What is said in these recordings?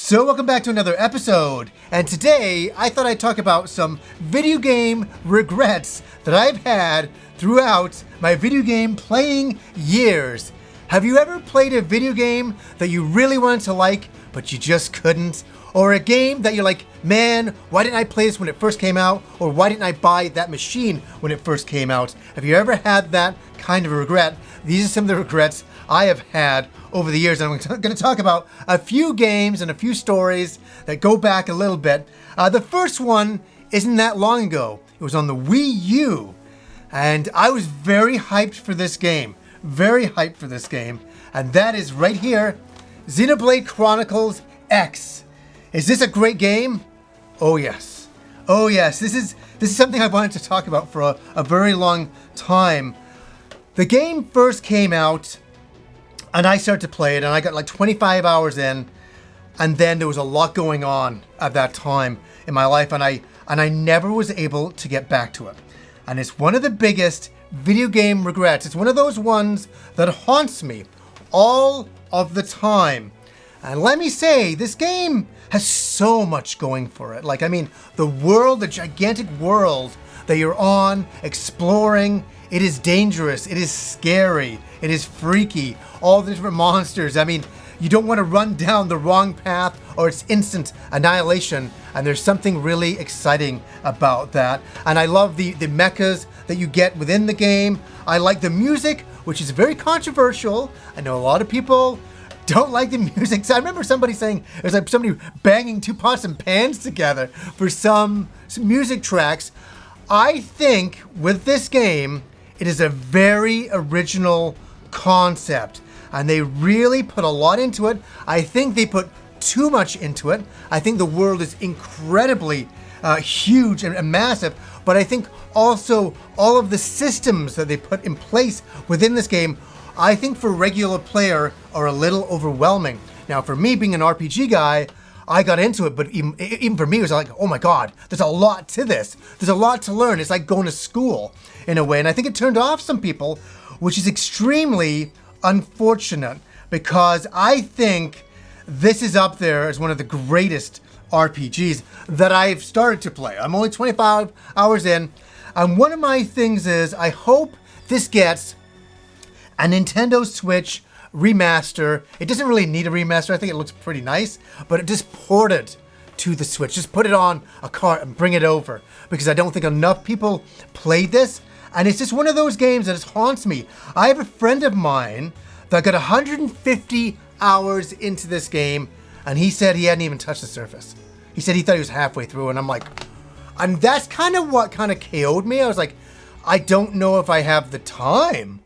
So welcome back to another episode, and today I thought I'd talk about some video game regrets that I've had throughout my video game playing years. Have you ever played a video game that you really wanted to like, but you just couldn't? Or a game that you're like, man, why didn't I play this when it first came out? Or why didn't I buy that machine when it first came out? Have you ever had that kind of regret? These are some of the regrets I have had over the years. And I'm going to talk about a few games and a few stories that go back a little bit. The first one isn't that long ago. It was on the Wii U. And I was very hyped for this game. Very hyped for this game. And that is right here, Xenoblade Chronicles X. Is this a great game? Oh yes. Oh yes. This is something I've wanted to talk about for a very long time. The game first came out and I started to play it and I got like 25 hours in, and then there was a lot going on at that time in my life and I never was able to get back to it. And it's one of the biggest video game regrets. It's one of those ones that haunts me all of the time. And let me say, this game has so much going for it. Like, I mean, the world, the gigantic world that you're on, exploring, it is dangerous, it is scary, it is freaky, all the different monsters. I mean, you don't want to run down the wrong path or it's instant annihilation. And there's something really exciting about that. And I love the mechas that you get within the game. I like the music, which is very controversial. I know a lot of people don't like the music. So I remember somebody saying it was like somebody banging two pots and pans together for some music tracks. I think with this game, it is a very original concept and they really put a lot into it. I think they put too much into it. I think the world is incredibly huge and massive, but I think also all of the systems that they put in place within this game, I think for a regular player are a little overwhelming. Now for me being an RPG guy, I got into it, but even for me it was like, oh my God, there's a lot to this. There's a lot to learn. It's like going to school in a way. And I think it turned off some people, which is extremely unfortunate because I think this is up there as one of the greatest RPGs that I've started to play. I'm only 25 hours in. And one of my things is I hope this gets a Nintendo Switch remaster. It doesn't really need a remaster. I think it looks pretty nice, but just port it to the Switch. Just put it on a cart and bring it over because I don't think enough people played this. And it's just one of those games that just haunts me. I have a friend of mine that got 150 hours into this game and he said he hadn't even touched the surface. He said he thought he was halfway through and I'm like, and that's kind of what kind of KO'd me. I was like, I don't know if I have the time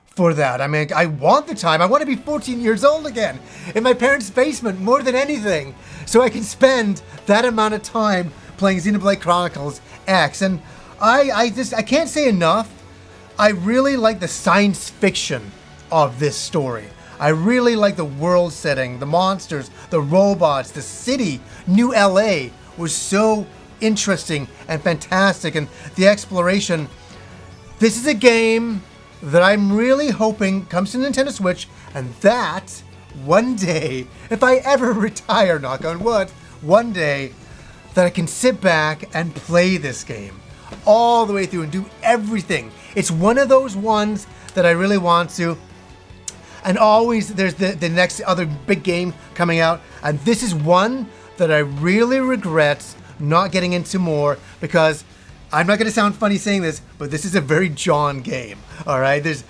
for that. I mean, I want the time. I want to be 14 years old again in my parents' basement more than anything so I can spend that amount of time playing Xenoblade Chronicles X. And I can't say enough. I really like the science fiction of this story. I really like the world setting, the monsters, the robots, the city. New LA was so interesting and fantastic, and the exploration. This is a game that I'm really hoping comes to Nintendo Switch, and that one day, if I ever retire, knock on wood, one day, that I can sit back and play this game all the way through and do everything. It's one of those ones that I really want to. And always there's the next other big game coming out. And this is one that I really regret not getting into more because I'm not going to sound funny saying this, but this is a very John game. All right. There's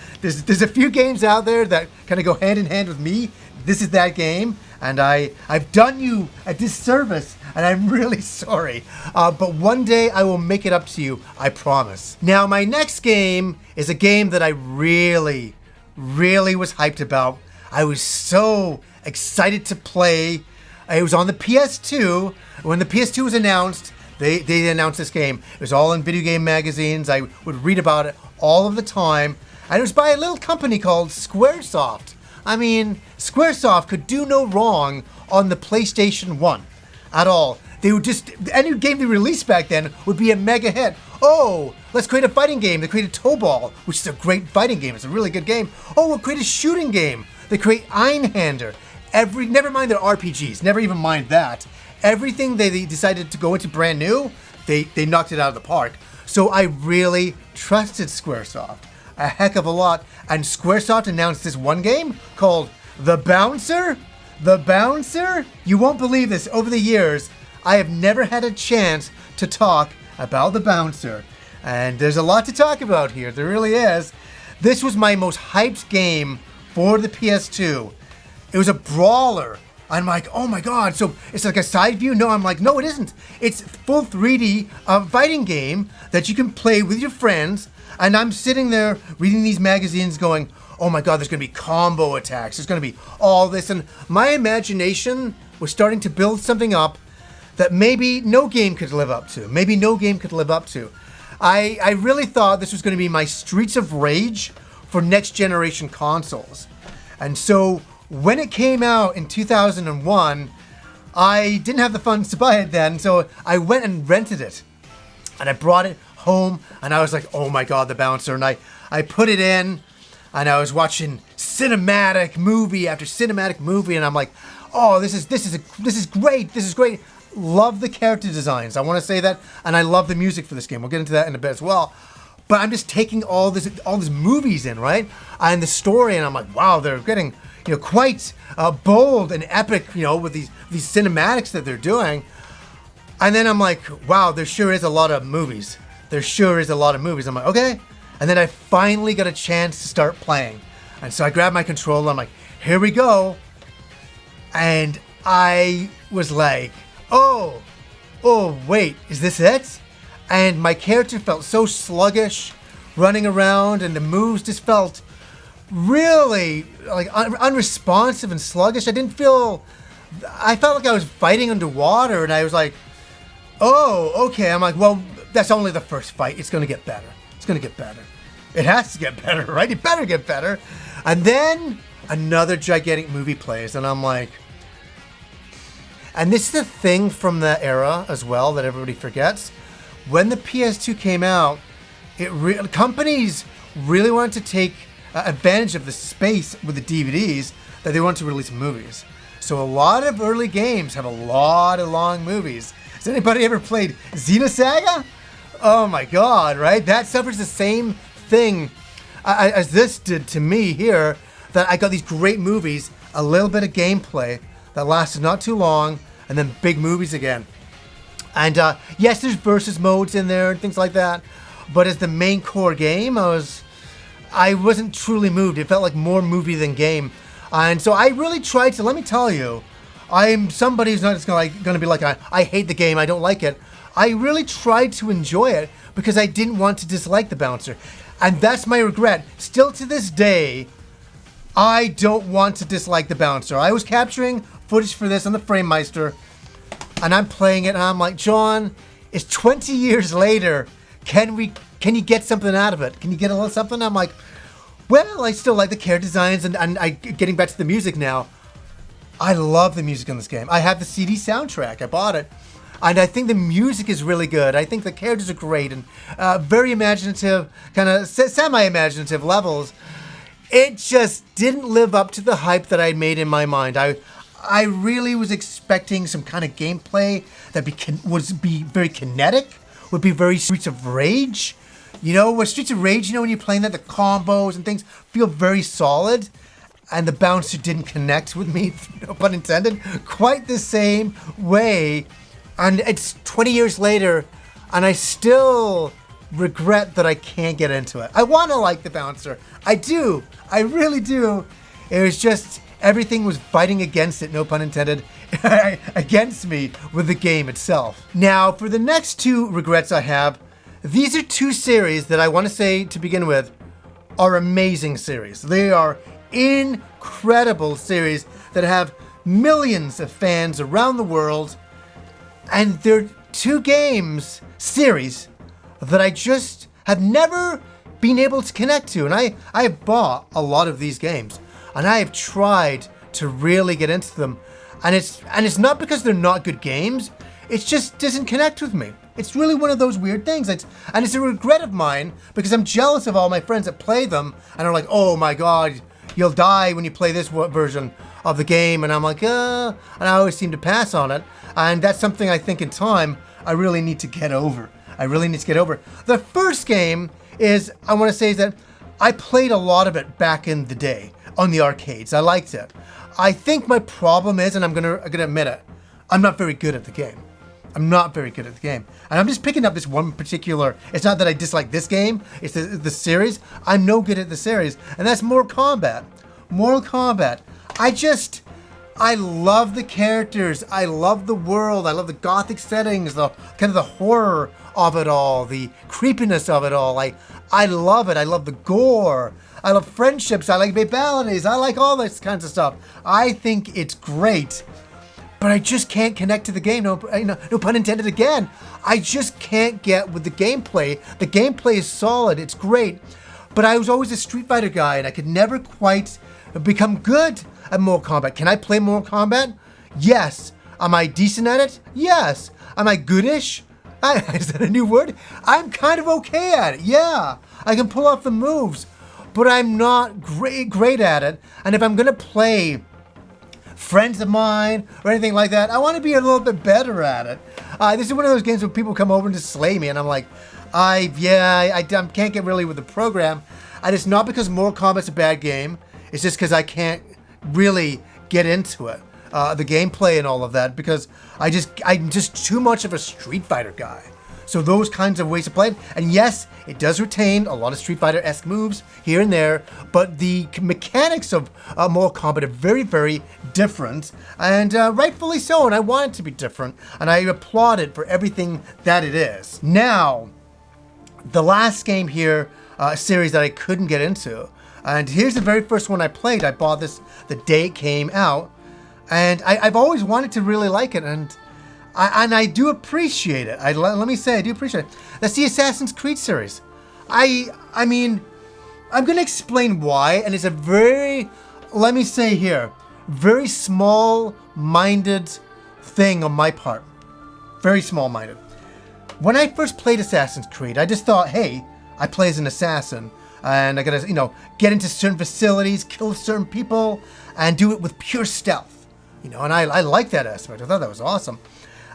a few games out there that kind of go hand in hand with me. This is that game. And I've done you a disservice and I'm really sorry. But one day I will make it up to you. I promise. Now, my next game is a game that I really was hyped about. I was so excited to play. It was on the PS2. When the PS2 was announced, they announced this game. It was all in video game magazines. I would read about it all of the time. And it was by a little company called Squaresoft. I mean, Squaresoft could do no wrong on the PlayStation 1 at all. They would just, any game they released back then would be a mega hit. Oh, let's create a fighting game. They created Tobal, which is a great fighting game. It's a really good game. Oh, we'll create a shooting game. They create Einhander. never mind their RPGs, never even mind that. Everything they decided to go into brand new, they knocked it out of the park. So I really trusted Squaresoft a heck of a lot. And Squaresoft announced this one game called The Bouncer. The Bouncer? You won't believe this. Over the years, I have never had a chance to talk about The Bouncer. And there's a lot to talk about here. There really is. This was my most hyped game for the PS2. It was a brawler. I'm like, oh my god, so it's like a side view? No, I'm like, no, it isn't. It's full 3D fighting game that you can play with your friends. And I'm sitting there reading these magazines going, oh my god, there's going to be combo attacks. There's going to be all this. And my imagination was starting to build something up that maybe no game could live up to. Maybe no game could live up to. I really thought this was going to be my Streets of Rage for next generation consoles. And so when it came out in 2001, I didn't have the funds to buy it then, so I went and rented it. And I brought it home, and I was like, oh my god, The Bouncer. And I put it in, and I was watching cinematic movie after cinematic movie, and I'm like, oh, this is great. This is great. Love the character designs. I want to say that, and I love the music for this game. We'll get into that in a bit as well. But I'm just taking all these movies in, right? And the story, and I'm like, wow, they're getting, quite bold and epic, with these cinematics that they're doing. And then I'm like, wow, there sure is a lot of movies. There sure is a lot of movies. I'm like, okay. And then I finally got a chance to start playing. And so I grabbed my controller. I'm like, here we go. And I was like, oh, wait, is this it? And my character felt so sluggish running around, and the moves just felt really like unresponsive and sluggish. I felt like I was fighting underwater, and I was like, oh, okay. I'm like, well, that's only the first fight. It's going to get better. It's going to get better. It has to get better, right? It better get better. And then another gigantic movie plays, and I'm like, and this is the thing from the era as well that everybody forgets. When the PS2 came out, companies really wanted to take advantage of the space with the DVDs that they wanted to release movies. So a lot of early games have a lot of long movies. Has anybody ever played Xenosaga? Oh my god, right? That suffers the same thing as this did to me here, that I got these great movies, a little bit of gameplay that lasted not too long, and then big movies again. And yes, there's versus modes in there and things like that, but as the main core game, I wasn't truly moved. It felt like more movie than game. And so I really tried to, let me tell you, I'm somebody who's not just going to be like, I hate the game, I don't like it. I really tried to enjoy it because I didn't want to dislike The Bouncer. And that's my regret. Still to this day, I don't want to dislike The Bouncer. I was capturing footage for this on the FrameMeister, and I'm playing it, and I'm like, John, it's 20 years later. Can you get something out of it? Can you get a little something? I'm like, well, I still like the character designs, and getting back to the music now. I love the music in this game. I have the CD soundtrack. I bought it. And I think the music is really good. I think the characters are great and very imaginative, kind of semi-imaginative levels. It just didn't live up to the hype that I made in my mind. I really was expecting some kind of gameplay that would be very kinetic, would be very Streets of Rage. With Streets of Rage, when you're playing that, the combos and things feel very solid. And The Bouncer didn't connect with me, no pun intended, quite the same way. And it's 20 years later, and I still regret that I can't get into it. I want to like The Bouncer. I do. I really do. It was just, everything was fighting against it, no pun intended, against me with the game itself. Now, for the next two regrets I have, these are two series that I want to say to begin with are amazing series. They are incredible series that have millions of fans around the world. And they're two series that I just have never been able to connect to. And I have bought a lot of these games, and I have tried to really get into them. And it's not because they're not good games. It just doesn't connect with me. It's really one of those weird things. It's a regret of mine because I'm jealous of all my friends that play them and are like, oh my god, you'll die when you play this version of the game. And I'm like, and I always seem to pass on it. And that's something I think in time I really need to get over. The first game is, I want to say, is that I played a lot of it back in the day on the arcades. I liked it. I think my problem is, and I'm gonna admit it, I'm not very good at the game. And I'm just picking up this one particular, it's not that I dislike this game, it's the series. I'm no good at the series, and that's Mortal Kombat. I love the characters, I love the world, I love the gothic settings, the kind of the horror of it all, the creepiness of it all. I love it. I love the gore. I love friendships. I like babalities. I like all this kinds of stuff. I think it's great, but I just can't connect to the game. No pun intended again. I just can't get with the gameplay. The gameplay is solid. It's great, but I was always a Street Fighter guy, and I could never quite become good at Mortal Kombat. Can I play Mortal Kombat? Yes. Am I decent at it? Yes. Am I goodish? Is that a new word? I'm kind of okay at it. Yeah. I can pull off the moves, but I'm not great at it. And if I'm going to play friends of mine or anything like that, I want to be a little bit better at it. This is one of those games where people come over and just slay me, and I'm like, I can't get really with the program. And it's not because Mortal Kombat's a bad game. It's just because I can't really get into it. The gameplay and all of that, because I'm just too much of a Street Fighter guy. So those kinds of ways to play it, and yes, it does retain a lot of Street Fighter-esque moves here and there, but the mechanics of Mortal Kombat are very, very different, and rightfully so, and I want it to be different, and I applaud it for everything that it is. Now, the last game here, a series that I couldn't get into, and here's the very first one I played. I bought this the day it came out, and I've always wanted to really like it, and I do appreciate it. Let me say, I do appreciate it. That's the Assassin's Creed series. I mean, I'm going to explain why, and it's a very, let me say here, very small-minded thing on my part. Very small-minded. When I first played Assassin's Creed, I just thought, hey, I play as an assassin, and I gotta, get into certain facilities, kill certain people, and do it with pure stealth. And I like that aspect. I thought that was awesome.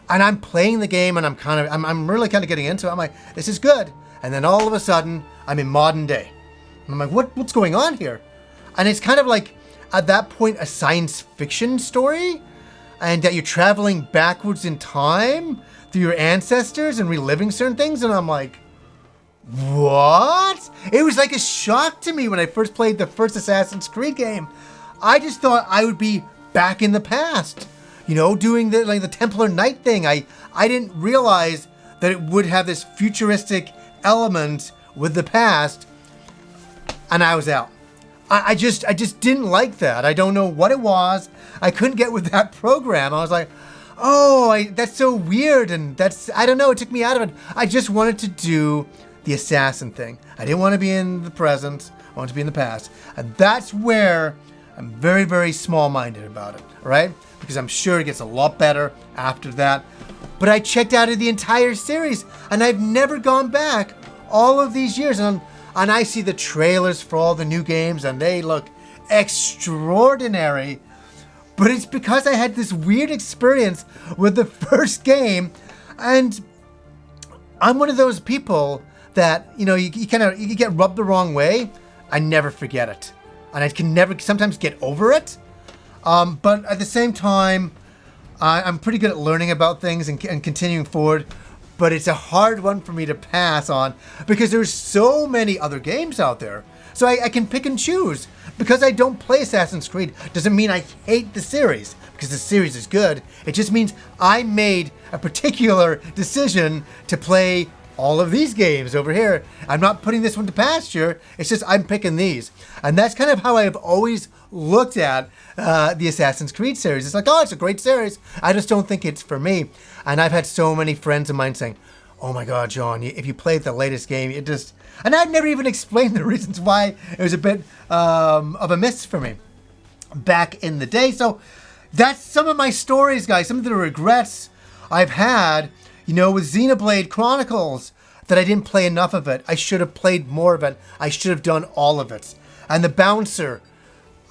And I'm playing the game, and I'm really kind of getting into it. I'm like, this is good. And then all of a sudden, I'm in modern day. And I'm like, what's going on here? And it's kind of like, at that point, a science fiction story, and that you're traveling backwards in time through your ancestors and reliving certain things. And I'm like, what? It was like a shock to me when I first played the first Assassin's Creed game. I just thought I would be back in the past, doing the Templar Knight thing. I didn't realize that it would have this futuristic element with the past, and I was out. I just didn't like that. I don't know what it was. I couldn't get with that program. I was like, that's so weird, and I don't know, it took me out of it. I just wanted to do the assassin thing. I didn't want to be in the present. I wanted to be in the past. And that's where I'm very, very small-minded about it, all right? Because I'm sure it gets a lot better after that. But I checked out of the entire series, and I've never gone back all of these years. And I see the trailers for all the new games, and they look extraordinary. But it's because I had this weird experience with the first game, and I'm one of those people that, you get rubbed the wrong way. I never forget it. And I can never sometimes get over it. But at the same time, I'm pretty good at learning about things and continuing forward. But it's a hard one for me to pass on because there's so many other games out there. So I can pick and choose. Because I don't play Assassin's Creed doesn't mean I hate the series, because the series is good. It just means I made a particular decision to play all of these games over here. I'm not putting this one to pasture. It's just I'm picking these. And that's kind of how I've always looked at the Assassin's Creed series. It's like, it's a great series. I just don't think it's for me. And I've had so many friends of mine saying, oh my God, John, if you played the latest game, it just... And I've never even explained the reasons why it was a bit of a miss for me back in the day. So that's some of my stories, guys. Some of the regrets I've had, with Xenoblade Chronicles, that I didn't play enough of it. I should have played more of it. I should have done all of it. And the Bouncer,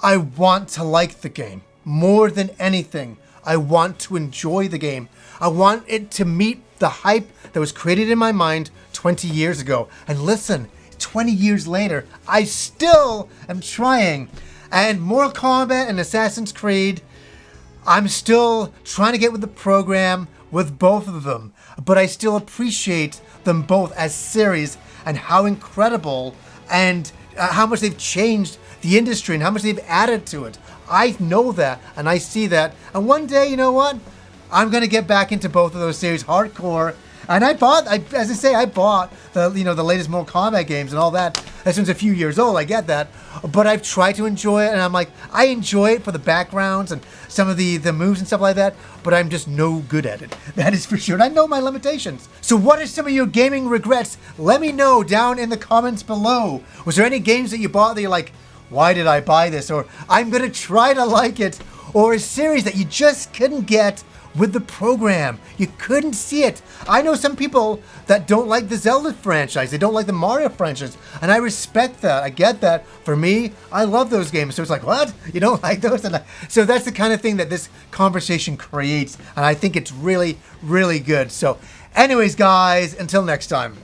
I want to like the game more than anything. I want to enjoy the game. I want it to meet the hype that was created in my mind 20 years ago. And listen, 20 years later, I still am trying. And Mortal Kombat and Assassin's Creed, I'm still trying to get with the program with both of them. But I still appreciate them both as series and how incredible and how much they've changed the industry and how much they've added to it. I know that and I see that. And one day, you know what? I'm going to get back into both of those series hardcore. And I bought the the latest Mortal Kombat games and all that. This one's a few years old, I get that. But I've tried to enjoy it, and I'm like, I enjoy it for the backgrounds and some of the moves and stuff like that, but I'm just no good at it. That is for sure, and I know my limitations. So what are some of your gaming regrets? Let me know down in the comments below. Was there any games that you bought that you're like, why did I buy this? Or I'm going to try to like it. Or a series that you just couldn't get with the program. You couldn't see it. I know some people that don't like the Zelda franchise. They don't like the Mario franchise. And I respect that. I get that. For me, I love those games. So it's like, what? You don't like those? So that's the kind of thing that this conversation creates. And I think it's really, really good. So anyways, guys, until next time.